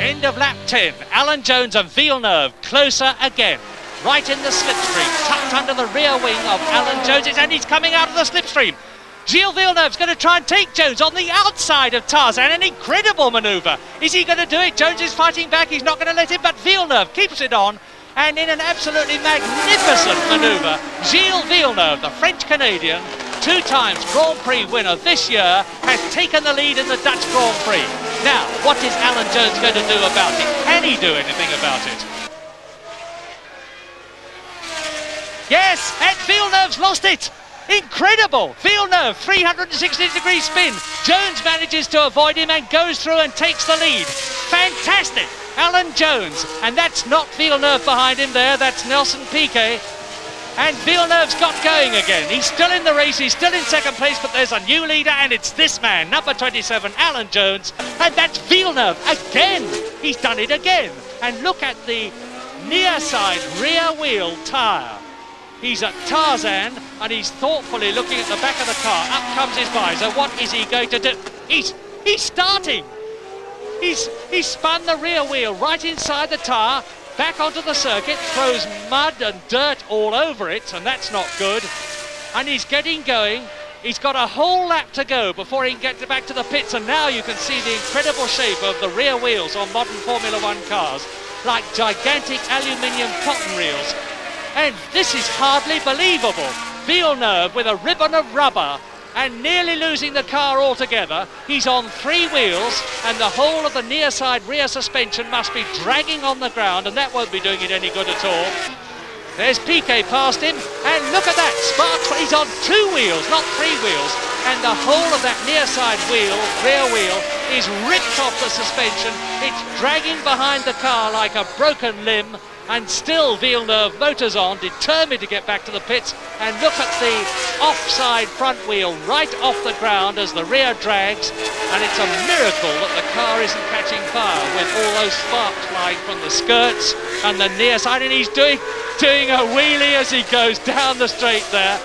End of lap 10. Alan Jones and Villeneuve closer again. Right in the slipstream, tucked under the rear wing of Alan Jones, and he's coming out of the slipstream. Gilles Villeneuve's going to try and take Jones on the outside of Tarzan. An incredible manoeuvre. Is he going to do it? Jones is fighting back. He's not going to let him, but Villeneuve keeps it on. And in an absolutely magnificent manoeuvre, Gilles Villeneuve, the French-Canadian, 2 times Grand Prix winner this year, has taken the lead in the Dutch Grand Prix. Now, what is Alan Jones going to do about it? Can he do anything about it? Yes, and Villeneuve's lost it. Incredible! Villeneuve, 360-degree spin. Jones manages to avoid him and goes through and takes the lead. Fantastic! Alan Jones, and that's not Villeneuve behind him there, that's Nelson Piquet. And Villeneuve's got going again. He's still in the race, he's still in second place, but there's a new leader, and it's this man, number 27, Alan Jones. And that's Villeneuve again! He's done it again. And look at the near side rear wheel tyre. He's at Tarzan, and he's thoughtfully looking at the back of the car. Up comes his visor. What is he going to do? He's starting. He's spun the rear wheel right inside the tyre, back onto the circuit, throws mud and dirt all over it, and that's not good. And he's getting going. He's got a whole lap to go before he can get back to the pits, and now you can see the incredible shape of the rear wheels on modern Formula One cars, like gigantic aluminium cotton reels. And this is hardly believable. Villeneuve with a ribbon of rubber and nearly losing the car altogether. He's on 3 wheels, and the whole of the near side rear suspension must be dragging on the ground, and that won't be doing it any good at all. There's Piquet past him, and look at that, Sparks, he's on 2 wheels, not 3 wheels, and the whole of that near side wheel, rear wheel, is ripped off the suspension. It's dragging behind the car like a broken limb. And still Villeneuve motors on, determined to get back to the pits. And look at the offside front wheel right off the ground as the rear drags. And it's a miracle that the car isn't catching fire with all those sparks flying from the skirts and the near side. And he's doing a wheelie as he goes down the straight there.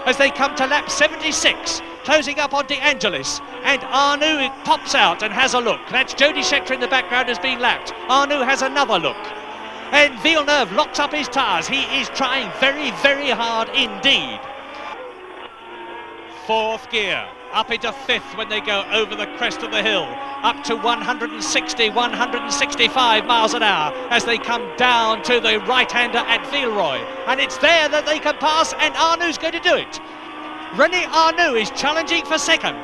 As they come to lap 76, closing up on De Angelis. And Arnoux pops out and has a look. That's Jody Scheckter in the background as being lapped. Arnoux has another look. And Villeneuve locks up his tyres. He is trying very, very hard indeed. 4th gear, up into 5th when they go over the crest of the hill, up to 160, 165 miles an hour as they come down to the right-hander at Villenueve. And it's there that they can pass, and Arnoux going to do it. René Arnoux is challenging for second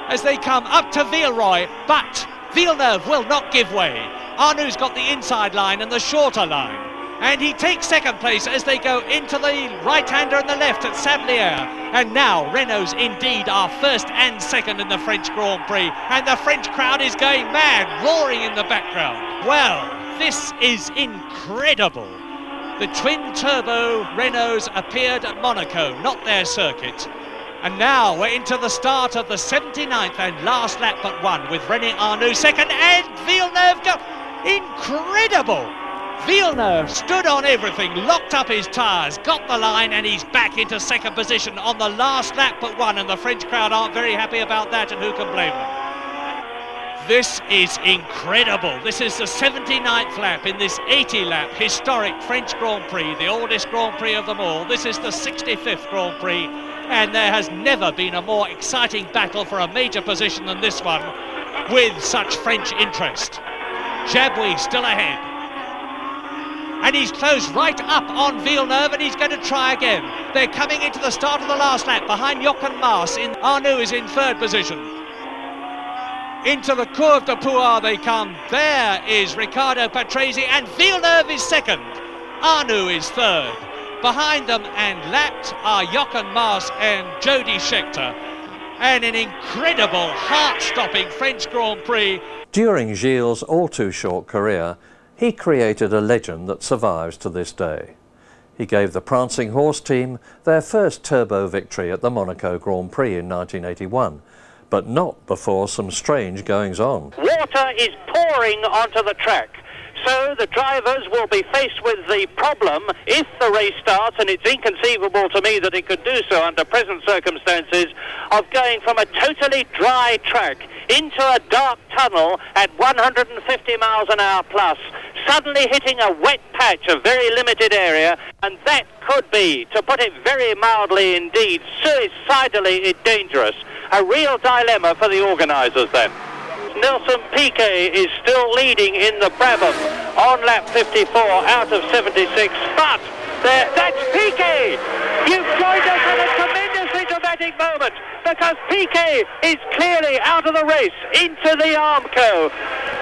as they come up to Villenueve, but Villeneuve will not give way. Arnoux got the inside line and the shorter line, and he takes second place as they go into the right-hander and the left at Sablier. And now Renaults indeed are first and second in the French Grand Prix, and the French crowd is going mad, roaring in the background. Well, this is incredible. The twin-turbo Renaults appeared at Monaco, not their circuit. And now we're into the start of the 79th and last lap but one, with René Arnoux second and Villeneuve go. Incredible! Villeneuve stood on everything, locked up his tyres, got the line, and he's back into second position on the last lap but one, and the French crowd aren't very happy about that, and who can blame them? This is incredible. This is the 79th lap in this 80-lap historic French Grand Prix, the oldest Grand Prix of them all. This is the 65th Grand Prix, and there has never been a more exciting battle for a major position than this one, with such French interest. Jabouille still ahead. And he's closed right up on Villeneuve, and he's going to try again. They're coming into the start of the last lap behind Jochen Maas. Arnoux is in 3rd position. Into the Courbe de Pouar they come. There is Riccardo Patrese, and Villeneuve is 2nd. Arnoux is 3rd. Behind them and lapped are Jochen Maas and Jody Scheckter. And an incredible, heart-stopping French Grand Prix. During Gilles' all-too-short career, he created a legend that survives to this day. He gave the Prancing Horse team their first turbo victory at the Monaco Grand Prix in 1981, but not before some strange goings-on. Water is pouring onto the track. So the drivers will be faced with the problem, if the race starts, and it's inconceivable to me that it could do so under present circumstances, of going from a totally dry track into a dark tunnel at 150 miles an hour plus, suddenly hitting a wet patch, a very limited area, and that could be, to put it very mildly indeed, suicidally dangerous. A real dilemma for the organisers then. Nelson Piquet is still leading in the Brabham on lap 54 out of 76, but that's Piquet! You've joined us at a tremendously dramatic moment, because Piquet is clearly out of the race into the Armco.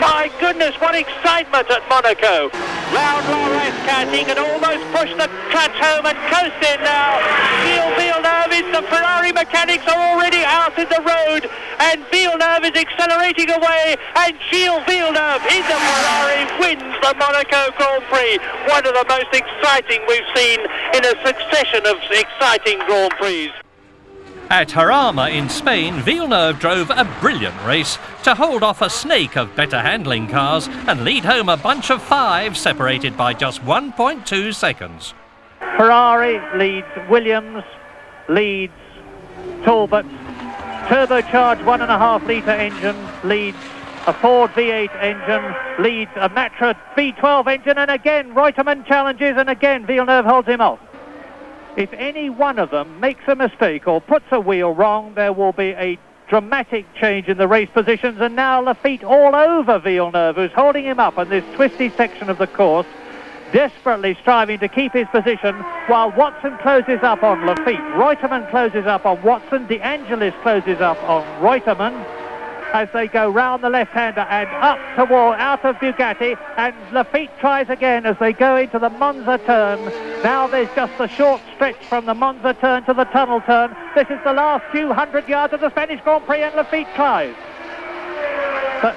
My goodness, what excitement at Monaco. Round Laurent, he can almost push the clutch home and coast in now. Gilles Villeneuve is the Ferrari mechanics are already out in the road, and Villeneuve is accelerating away, and Gilles Villeneuve in the Ferrari wins the Monaco Grand Prix. One of the most exciting we've seen in a succession of exciting Grand Prix. At Jarama in Spain, Villeneuve drove a brilliant race to hold off a snake of better handling cars and lead home a bunch of 5 separated by just 1.2 seconds. Ferrari leads Williams, leads Talbot. Turbocharged 1.5 litre engine leads a Ford V8 engine, leads a Matra V12 engine, and again Reutemann challenges, and again Villeneuve holds him off. If any one of them makes a mistake or puts a wheel wrong, there will be a dramatic change in the race positions, and now Lafitte all over Villeneuve, who's holding him up on this twisty section of the course, desperately striving to keep his position, while Watson closes up on Lafitte. Reutemann closes up on Watson. De Angelis closes up on Reutemann as they go round the left-hander and up toward out of Bugatti, and Lafitte tries again as they go into the Monza turn. Now there's just a short stretch from the Monza turn to the tunnel turn. This is the last few hundred yards of the Spanish Grand Prix, and Lafitte tries. But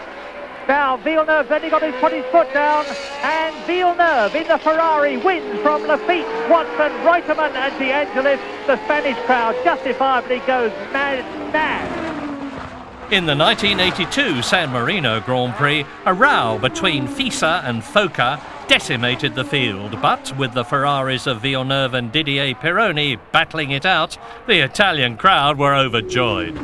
now Villeneuve's only got to put his foot down, and Villeneuve in the Ferrari wins from Lafitte, Watson, Reutemann and De Angelis. The Spanish crowd justifiably goes mad. In the 1982 San Marino Grand Prix, a row between Fisa and Foca decimated the field, but with the Ferraris of Villeneuve and Didier Peroni battling it out, the Italian crowd were overjoyed.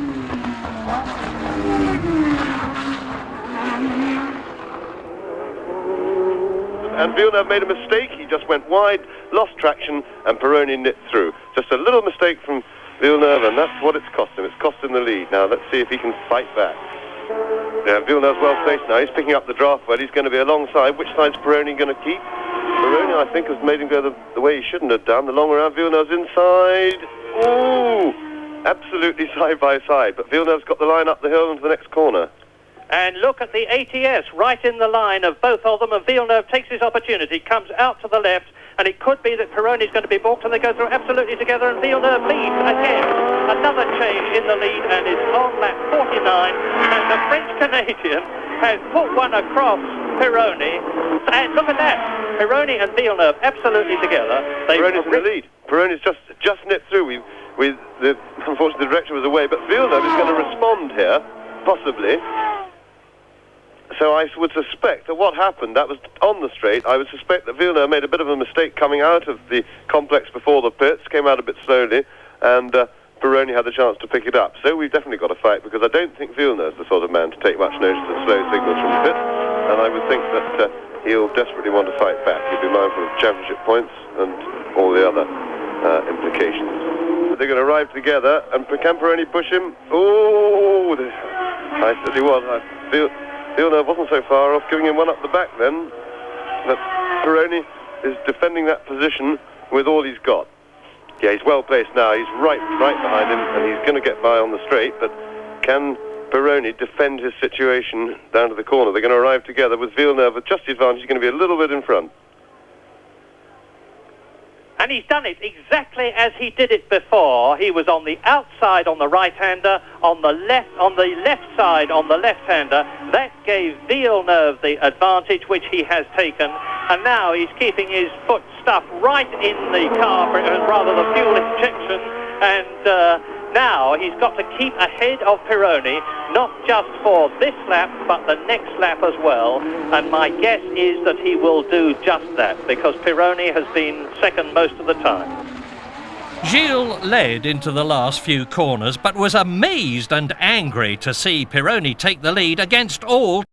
And Villeneuve made a mistake. He just went wide, lost traction, and Peroni nipped through. Just a little mistake from Villeneuve, and that's what it's cost him. It's cost him the lead. Now let's see if he can fight back. Yeah, Villeneuve's well placed now. He's picking up the draft well. He's going to be alongside. Which side's Peroni going to keep? Peroni, I think, has made him go the way he shouldn't have done. The long way around, Villeneuve's inside. Ooh! Absolutely side by side. But Villeneuve's got the line up the hill into the next corner. And look at the ATS right in the line of both of them, and Villeneuve takes his opportunity, comes out to the left, and it could be that Peroni's going to be balked, and they go through absolutely together, and Villeneuve leads again. Another change in the lead, and is on lap 49, and the French-Canadian has put one across Peroni, and look at that, Peroni and Villeneuve absolutely together. Peroni's in the lead. Peroni's just nipped through. Unfortunately, the director was away, but Villeneuve is going to respond here, possibly. So I would suspect that what happened, that was on the straight, I would suspect that Villeneuve made a bit of a mistake coming out of the complex before the pits, came out a bit slowly, and Peroni had the chance to pick it up. So we've definitely got a fight, because I don't think Villeneuve's the sort of man to take much notice of slow signals from the pits, and I would think that he'll desperately want to fight back. He'll be mindful of championship points and all the other implications. But they're going to arrive together, and can Peroni push him? Oh, I said he was. Villeneuve wasn't so far off, giving him one up the back then. But Peroni is defending that position with all he's got. Yeah, he's well placed now. He's right behind him, and he's going to get by on the straight. But can Peroni defend his situation down to the corner? They're going to arrive together with Villeneuve at just the advantage. He's going to be a little bit in front. And he's done it exactly as he did it before. He was on the outside on the right-hander, on the left side on the left-hander. That gave Villeneuve the advantage, which he has taken. And now he's keeping his foot stuck right in the car, rather the fuel injection. And Now he's got to keep ahead of Peroni, not just for this lap, but the next lap as well. And my guess is that he will do just that, because Peroni has been second most of the time. Gilles led into the last few corners, but was amazed and angry to see Peroni take the lead against all